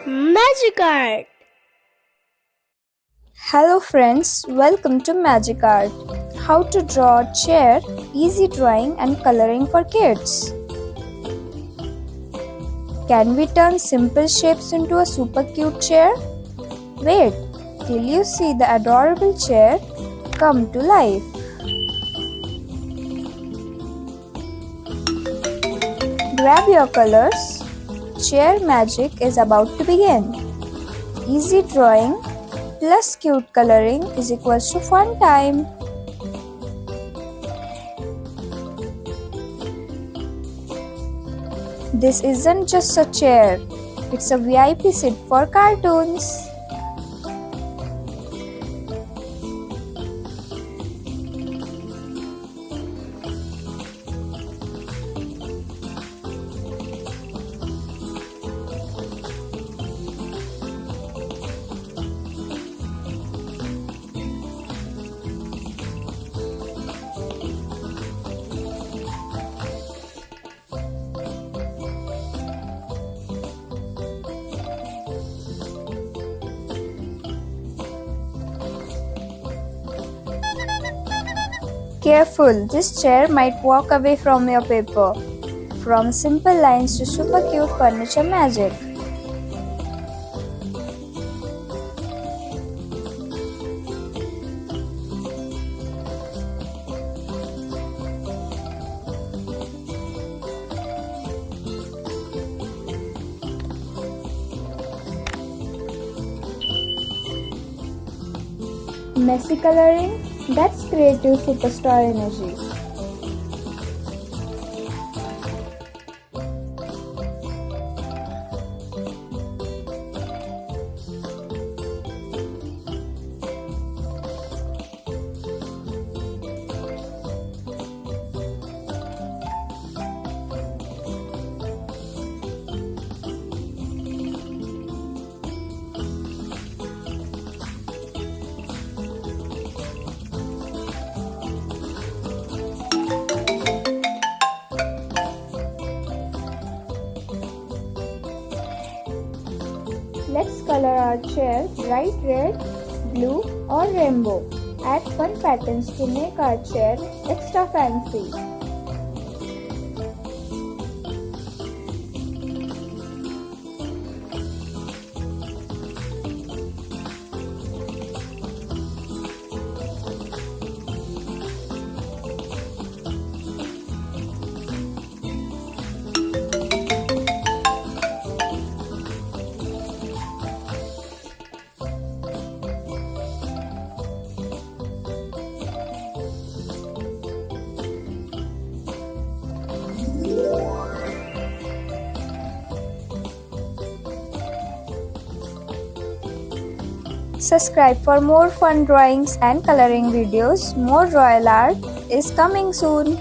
Magic Art. Hello friends, welcome to Magic Art. How to draw a chair, easy drawing and coloring for kids. Can we turn simple shapes into a super cute chair? Wait till you see the adorable chair come to life. Grab your colors. Chair magic is about to begin. Easy drawing plus cute coloring is equals to fun time. This isn't just a chair, it's a VIP seat for cartoons. Careful, this chair might walk away from your paper. From simple lines to super cute furniture magic. Messy coloring? That's creative superstar energy. Let's color our chair bright red, blue or rainbow. Add fun patterns to make our chair extra fancy. Subscribe for more fun drawings and coloring videos. More royal art is coming soon.